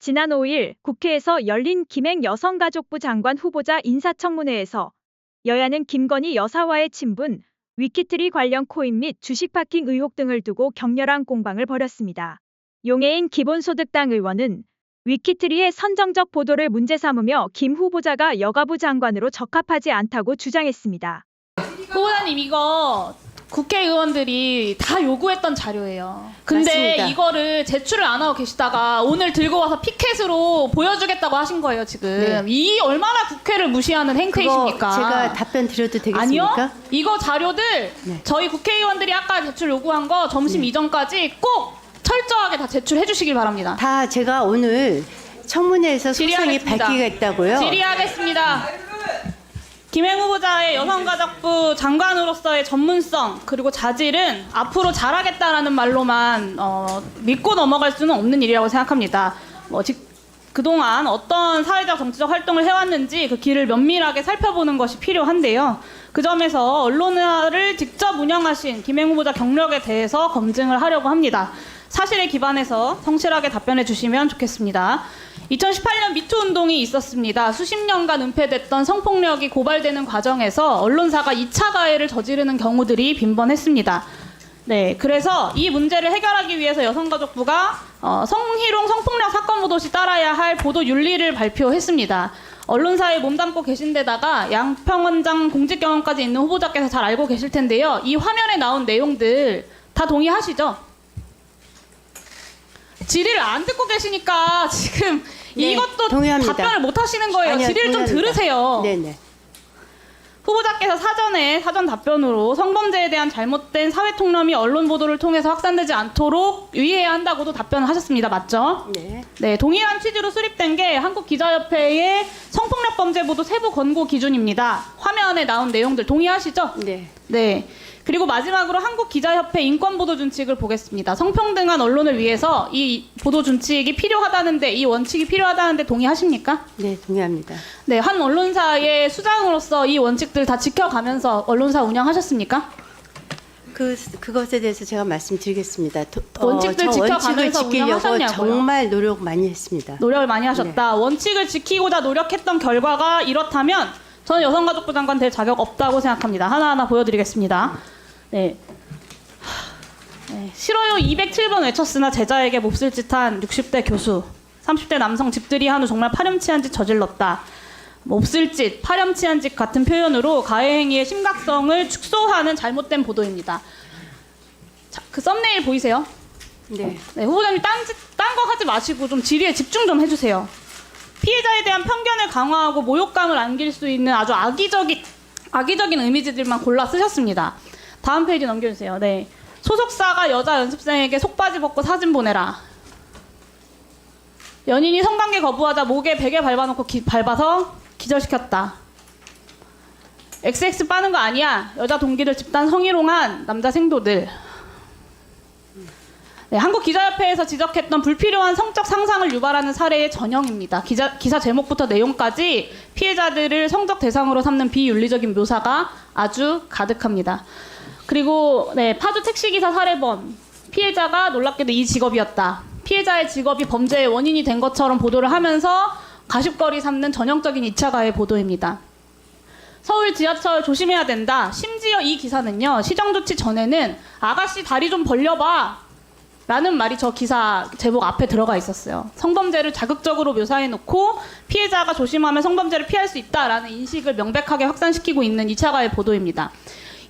지난 5일 국회에서 열린 김행 여성가족부 장관 후보자 인사청문회에서 여야는 김건희 여사와의 친분, 위키트리 관련 코인 및 주식 파킹 의혹 등을 두고 격렬한 공방을 벌였습니다. 용해인 기본소득당 의원은 위키트리의 선정적 보도를 문제 삼으며 김 후보자가 여가부 장관으로 적합하지 않다고 주장했습니다. 후보자님, 이거 국회의원들이 다 요구했던 자료예요. 근데 맞습니다. 이거를 제출을 안 하고 계시다가 오늘 들고 와서 피켓으로 보여주겠다고 하신 거예요, 지금. 네. 이 얼마나 국회를 무시하는 행태이십니까? 그거 제가 답변 드려도 되겠습니까? 아니요. 이거 자료들 네. 저희 국회의원들이 아까 제출 요구한 거 점심 이전까지 꼭 철저하게 다 제출해 주시길 바랍니다. 다 제가 오늘 청문회에서 소상히 질의하겠습니다. 밝히겠다고요. 질의하겠습니다. 김행 후보자의 여성가족부 장관으로서의 전문성 그리고 자질은 앞으로 잘하겠다라는 말로만 믿고 넘어갈 수는 없는 일이라고 생각합니다. 그동안 어떤 사회적 정치적 활동을 해왔는지 그 길을 면밀하게 살펴보는 것이 필요한데요. 그 점에서 언론을 직접 운영하신 김행 후보자 경력에 대해서 검증을 하려고 합니다. 사실에 기반해서 성실하게 답변해 주시면 좋겠습니다. 2018년 미투 운동이 있었습니다. 수십 년간 은폐됐던 성폭력이 고발되는 과정에서 언론사가 2차 가해를 저지르는 경우들이 빈번했습니다. 네, 그래서 이 문제를 해결하기 위해서 여성가족부가 성희롱 성폭력 사건 보도 시 따라야 할 보도 윤리를 발표했습니다. 언론사에 몸담고 계신 데다가 양평원장 공직 경험까지 있는 후보자께서 잘 알고 계실 텐데요. 이 화면에 나온 내용들 다 동의하시죠? 질의를 안 듣고 계시니까 지금 네, 이것도 동의합니다. 답변을 못 하시는 거예요. 아니요, 질의를 좀 동의합니다. 들으세요. 네네. 후보자께서 사전 답변으로 성범죄에 대한 잘못된 사회 통념이 언론 보도를 통해서 확산되지 않도록 유의해야 한다고도 답변을 하셨습니다. 맞죠? 네. 네, 동일한 취지로 수립된 게 한국기자협회의 성폭력 범죄 보도 세부 권고 기준입니다. 화면에 나온 내용들 동의하시죠? 네. 네. 그리고 마지막으로 한국기자협회 인권보도준칙을 보겠습니다. 성평등한 언론을 위해서 이 보도준칙이 필요하다는데, 이 원칙이 필요하다는데 동의하십니까? 네, 동의합니다. 네, 한 언론사의 수장으로서 이 원칙들 다 지켜가면서 언론사 운영하셨습니까? 그것에 대해서 제가 말씀드리겠습니다. 원칙들 저 지켜가면서 원칙을 지키려고 운영하셨냐고요? 정말 노력 많이 했습니다. 노력을 많이 하셨다. 원칙을 지키고자 노력했던 결과가 이렇다면 저는 여성가족부 장관 될 자격 없다고 생각합니다. 하나하나 보여드리겠습니다. 네. 싫어요 207번 외쳤으나 제자에게 몹쓸 짓한 60대 교수. 30대 남성 집들이 한후 정말 파렴치한 짓 저질렀다. 몹쓸 짓, 파렴치한 짓 같은 표현으로 가해 행위의 심각성을 축소하는 잘못된 보도입니다. 자, 그 썸네일 보이세요? 네. 네, 후보자님 딴 거 하지 마시고 좀 질의에 집중 좀 해주세요. 피해자에 대한 편견을 강화하고 모욕감을 안길 수 있는 아주 악의적인 이미지들만 골라 쓰셨습니다. 다음 페이지 넘겨주세요. 네, 소속사가 여자 연습생에게 속바지 벗고 사진 보내라. 연인이 성관계 거부하자 목에 베개 밟아놓고 밟아서 기절시켰다. XX 빠는 거 아니야. 여자 동기들 집단 성희롱한 남자 생도들. 네, 한국기자협회에서 지적했던 불필요한 성적 상상을 유발하는 사례의 전형입니다. 기사 제목부터 내용까지 피해자들을 성적 대상으로 삼는 비윤리적인 묘사가 아주 가득합니다. 그리고 네, 파주 택시기사 사례범. 피해자가 놀랍게도 이 직업이었다. 피해자의 직업이 범죄의 원인이 된 것처럼 보도를 하면서 가십거리 삼는 전형적인 2차 가해 보도입니다. 서울 지하철 조심해야 된다. 심지어 이 기사는요, 시정 조치 전에는 아가씨 다리 좀 벌려봐 라는 말이 저 기사 제목 앞에 들어가 있었어요. 성범죄를 자극적으로 묘사해놓고 피해자가 조심하면 성범죄를 피할 수 있다라는 인식을 명백하게 확산시키고 있는 2차 가해 보도입니다.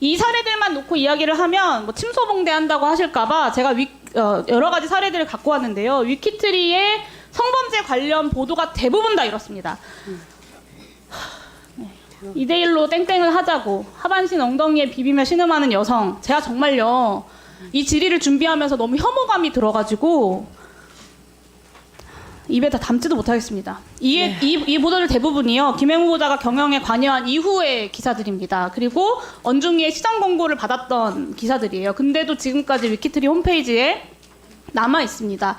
이 사례들만 놓고 이야기를 하면 뭐 침소봉대한다고 하실까봐 제가 여러 가지 사례들을 갖고 왔는데요. 위키트리의 성범죄 관련 보도가 대부분 다 이렇습니다. 2대1로 땡땡을 하자고 하반신 엉덩이에 비비며 신음하는 여성. 제가 정말요, 이 질의를 준비하면서 너무 혐오감이 들어가지고 입에 다 담지도 못하겠습니다. 이 보도들 대부분이요, 김행 후보자가 경영에 관여한 이후의 기사들입니다. 그리고 언중이의 시장 공고를 받았던 기사들이에요. 근데도 지금까지 위키트리 홈페이지에 남아 있습니다.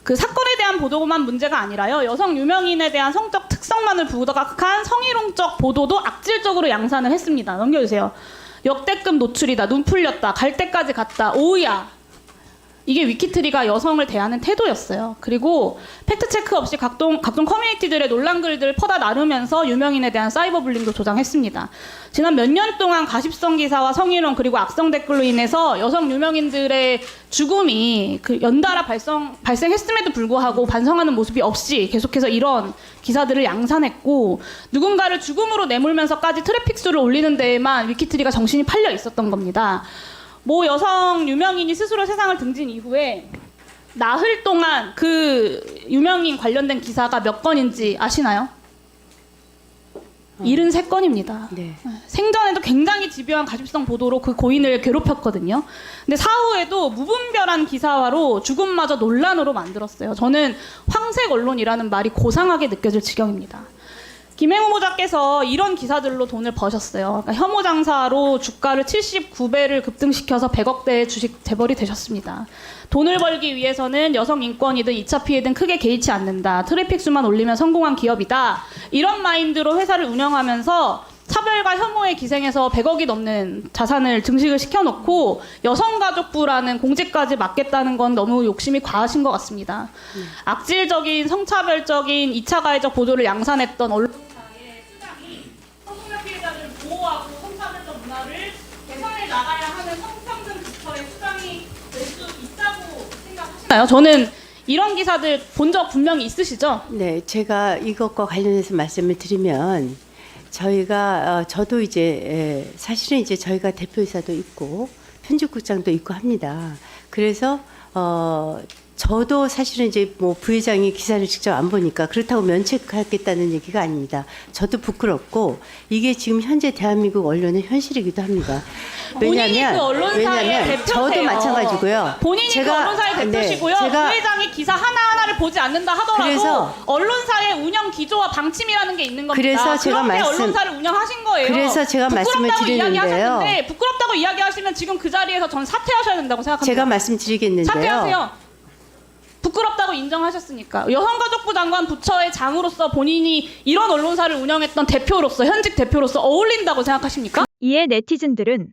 그 사건에 대한 보도만 문제가 아니라요, 여성 유명인에 대한 성적 특성만을 부각한 성희롱적 보도도 악질적으로 양산을 했습니다. 넘겨주세요. 역대급 노출이다. 눈 풀렸다. 갈 때까지 갔다. 오우야. 이게 위키트리가 여성을 대하는 태도였어요. 그리고 팩트체크 없이 각종 커뮤니티들의 논란 글들을 퍼다 나르면서 유명인에 대한 사이버 불링도 조장했습니다. 지난 몇 년 동안 가십성 기사와 성희롱 그리고 악성 댓글로 인해서 여성 유명인들의 죽음이 연달아 발생했음에도 불구하고 반성하는 모습이 없이 계속해서 이런 기사들을 양산했고, 누군가를 죽음으로 내몰면서까지 트래픽 수를 올리는 데에만 위키트리가 정신이 팔려 있었던 겁니다. 모 여성 유명인이 스스로 세상을 등진 이후에 나흘 동안 그 유명인 관련된 기사가 몇 건인지 아시나요? 73건입니다. 네. 생전에도 굉장히 집요한 가십성 보도로 그 고인을 괴롭혔거든요. 근데 사후에도 무분별한 기사화로 죽음마저 논란으로 만들었어요. 저는 황색 언론이라는 말이 고상하게 느껴질 지경입니다. 김행 후보자께서 이런 기사들로 돈을 버셨어요. 그러니까 혐오 장사로 주가를 79배를 급등시켜서 100억대의 주식 재벌이 되셨습니다. 돈을 벌기 위해서는 여성 인권이든 2차 피해든 크게 개의치 않는다. 트래픽 수만 올리면 성공한 기업이다. 이런 마인드로 회사를 운영하면서 차별과 혐오에 기생해서 100억이 넘는 자산을 증식을 시켜놓고 여성가족부라는 공직까지 맡겠다는 건 너무 욕심이 과하신 것 같습니다. 악질적인 성차별적인 2차 가해적 보도를 양산했던 언론사의 수장이 성폭력 피해자들을 보호하고 성차별적 문화를 개선해 나가야 하는 성평등 부처의 수장이 될 수 있다고 생각하시나요? 저는 이런 기사들 본 적 분명히 있으시죠? 네, 제가 이것과 관련해서 말씀을 드리면 저도 이제 사실은 이제 저희가 대표이사도 있고 편집국장도 있고 합니다. 그래서 저도 사실은 이제 뭐 부회장이 기사를 직접 안 보니까 그렇다고 면책하겠다는 얘기가 아닙니다. 저도 부끄럽고 이게 지금 현재 대한민국 언론의 현실이기도 합니다. 본인이 그 언론사의 대표세요. 저도 마찬가지고요. 본인이 그 언론사의 대표시고요. 부회장이 기사 하나하나를 보지 않는다 하더라도 언론사의 운영 기조와 방침이라는 게 있는 겁니다. 그래서 제가 언론사를 운영하신 거예요. 그래서 제가 말씀을 드리는데요. 부끄럽다고 이야기하시면 지금 그 자리에서 전 사퇴하셔야 된다고 생각합니다. 제가 말씀드리겠는데요. 사퇴하세요. 부끄럽다고 인정하셨으니까. 여성가족부 장관 부처의 장으로서 본인이 이런 언론사를 운영했던 대표로서, 현직 대표로서 어울린다고 생각하십니까? 이에 네티즌들은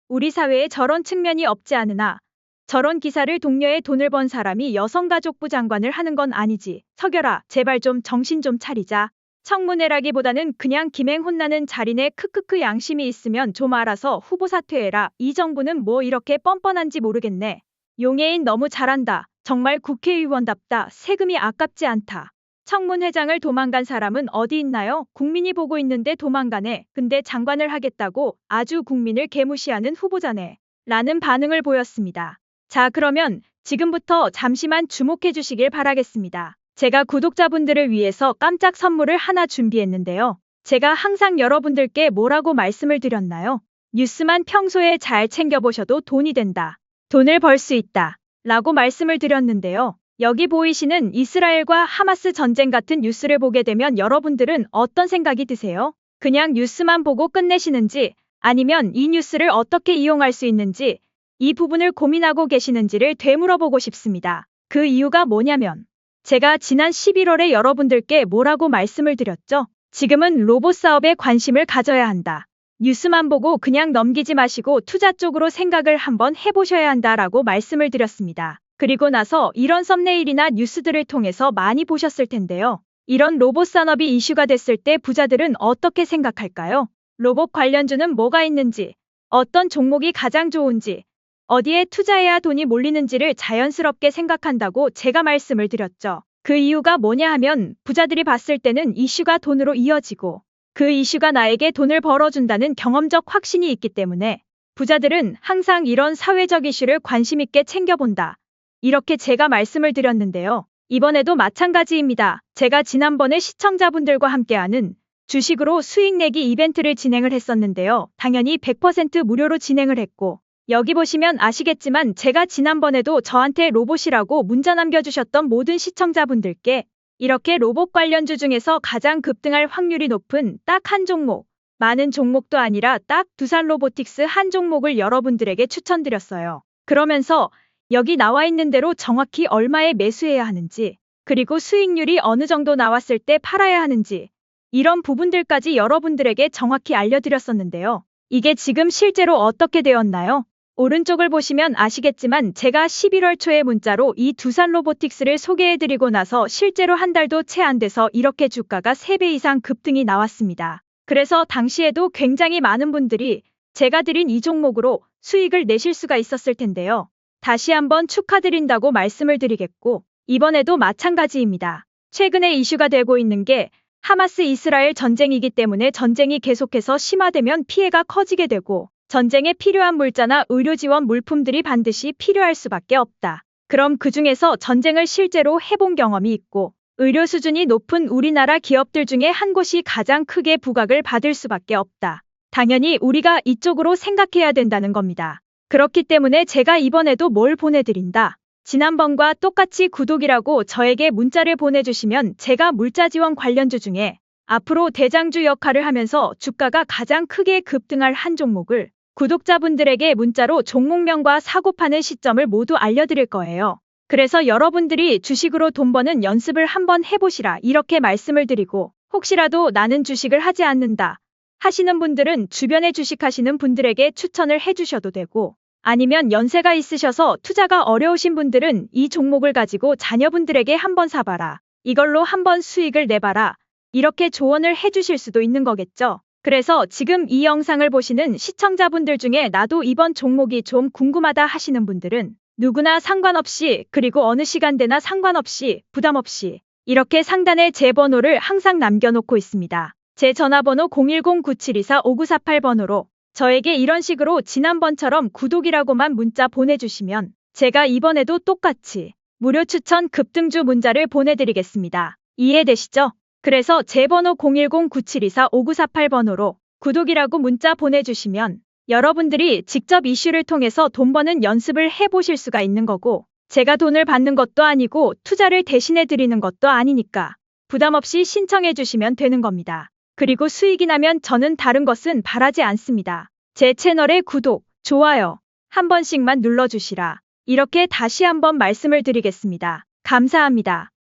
우리 사회에 저런 측면이 없지 않으나 저런 기사를 독려해 돈을 번 사람이 여성가족부 장관을 하는 건 아니지. 석열아, 제발 좀 정신 좀 차리자. 청문회라기보다는 그냥 김행 혼나는 자리네. 크크크. 양심이 있으면 좀 알아서 후보 사퇴해라. 이 정부는 뭐 이렇게 뻔뻔한지 모르겠네. 용해인 너무 잘한다. 정말 국회의원답다. 세금이 아깝지 않다. 청문회장을 도망간 사람은 어디 있나요? 국민이 보고 있는데 도망가네. 근데 장관을 하겠다고 아주 국민을 개무시하는 후보자네. 라는 반응을 보였습니다. 자, 그러면 지금부터 잠시만 주목해 주시길 바라겠습니다. 제가 구독자분들을 위해서 깜짝 선물을 하나 준비했는데요. 제가 항상 여러분들께 뭐라고 말씀을 드렸나요? 뉴스만 평소에 잘 챙겨보셔도 돈이 된다. 돈을 벌 수 있다. 라고 말씀을 드렸는데요. 여기 보이시는 이스라엘과 하마스 전쟁 같은 뉴스를 보게 되면 여러분들은 어떤 생각이 드세요? 그냥 뉴스만 보고 끝내시는지, 아니면 이 뉴스를 어떻게 이용할 수 있는지, 이 부분을 고민하고 계시는지를 되물어보고 싶습니다. 그 이유가 뭐냐면 제가 지난 11월에 여러분들께 뭐라고 말씀을 드렸죠? 지금은 로봇 사업에 관심을 가져야 한다. 뉴스만 보고 그냥 넘기지 마시고 투자 쪽으로 생각을 한번 해보셔야 한다라고 말씀을 드렸습니다. 그리고 나서 이런 썸네일이나 뉴스들을 통해서 많이 보셨을 텐데요. 이런 로봇 산업이 이슈가 됐을 때 부자들은 어떻게 생각할까요? 로봇 관련주는 뭐가 있는지, 어떤 종목이 가장 좋은지, 어디에 투자해야 돈이 몰리는지를 자연스럽게 생각한다고 제가 말씀을 드렸죠. 그 이유가 뭐냐 하면 부자들이 봤을 때는 이슈가 돈으로 이어지고 그 이슈가 나에게 돈을 벌어준다는 경험적 확신이 있기 때문에 부자들은 항상 이런 사회적 이슈를 관심 있게 챙겨본다. 이렇게 제가 말씀을 드렸는데요. 이번에도 마찬가지입니다. 제가 지난번에 시청자분들과 함께하는 주식으로 수익 내기 이벤트를 진행을 했었는데요. 당연히 100% 무료로 진행을 했고 여기 보시면 아시겠지만 제가 지난번에도 저한테 로봇이라고 문자 남겨주셨던 모든 시청자분들께 이렇게 로봇 관련주 중에서 가장 급등할 확률이 높은 딱 한 종목, 많은 종목도 아니라 딱 두산 로보틱스 한 종목을 여러분들에게 추천드렸어요. 그러면서 여기 나와 있는 대로 정확히 얼마에 매수해야 하는지, 그리고 수익률이 어느 정도 나왔을 때 팔아야 하는지, 이런 부분들까지 여러분들에게 정확히 알려드렸었는데요. 이게 지금 실제로 어떻게 되었나요? 오른쪽을 보시면 아시겠지만 제가 11월 초에 문자로 이 두산 로보틱스를 소개해드리고 나서 실제로 한 달도 채 안 돼서 이렇게 주가가 3배 이상 급등이 나왔습니다. 그래서 당시에도 굉장히 많은 분들이 제가 드린 이 종목으로 수익을 내실 수가 있었을 텐데요. 다시 한번 축하드린다고 말씀을 드리겠고 이번에도 마찬가지입니다. 최근에 이슈가 되고 있는 게 하마스 이스라엘 전쟁이기 때문에 전쟁이 계속해서 심화되면 피해가 커지게 되고 전쟁에 필요한 물자나 의료 지원 물품들이 반드시 필요할 수밖에 없다. 그럼 그중에서 전쟁을 실제로 해본 경험이 있고 의료 수준이 높은 우리나라 기업들 중에 한 곳이 가장 크게 부각을 받을 수밖에 없다. 당연히 우리가 이쪽으로 생각해야 된다는 겁니다. 그렇기 때문에 제가 이번에도 뭘 보내드린다. 지난번과 똑같이 구독이라고 저에게 문자를 보내주시면 제가 물자 지원 관련주 중에 앞으로 대장주 역할을 하면서 주가가 가장 크게 급등할 한 종목을 구독자분들에게 문자로 종목명과 사고 파는 시점을 모두 알려드릴 거예요. 그래서 여러분들이 주식으로 돈 버는 연습을 한번 해보시라 이렇게 말씀을 드리고 혹시라도 나는 주식을 하지 않는다 하시는 분들은 주변에 주식하시는 분들에게 추천을 해주셔도 되고 아니면 연세가 있으셔서 투자가 어려우신 분들은 이 종목을 가지고 자녀분들에게 한번 사봐라. 이걸로 한번 수익을 내봐라. 이렇게 조언을 해주실 수도 있는 거겠죠. 그래서 지금 이 영상을 보시는 시청자분들 중에 나도 이번 종목이 좀 궁금하다 하시는 분들은 누구나 상관없이 그리고 어느 시간대나 상관없이 부담 없이 이렇게 상단에 제 번호를 항상 남겨놓고 있습니다. 제 전화번호 010-9724-5948번호로 저에게 이런 식으로 지난번처럼 구독이라고만 문자 보내주시면 제가 이번에도 똑같이 무료 추천 급등주 문자를 보내드리겠습니다. 이해되시죠? 그래서 제 번호 010-9724-5948번호로 구독이라고 문자 보내주시면 여러분들이 직접 이슈를 통해서 돈 버는 연습을 해보실 수가 있는 거고 제가 돈을 받는 것도 아니고 투자를 대신해 드리는 것도 아니니까 부담 없이 신청해 주시면 되는 겁니다. 그리고 수익이 나면 저는 다른 것은 바라지 않습니다. 제 채널에 구독, 좋아요 한 번씩만 눌러주시라. 이렇게 다시 한번 말씀을 드리겠습니다. 감사합니다.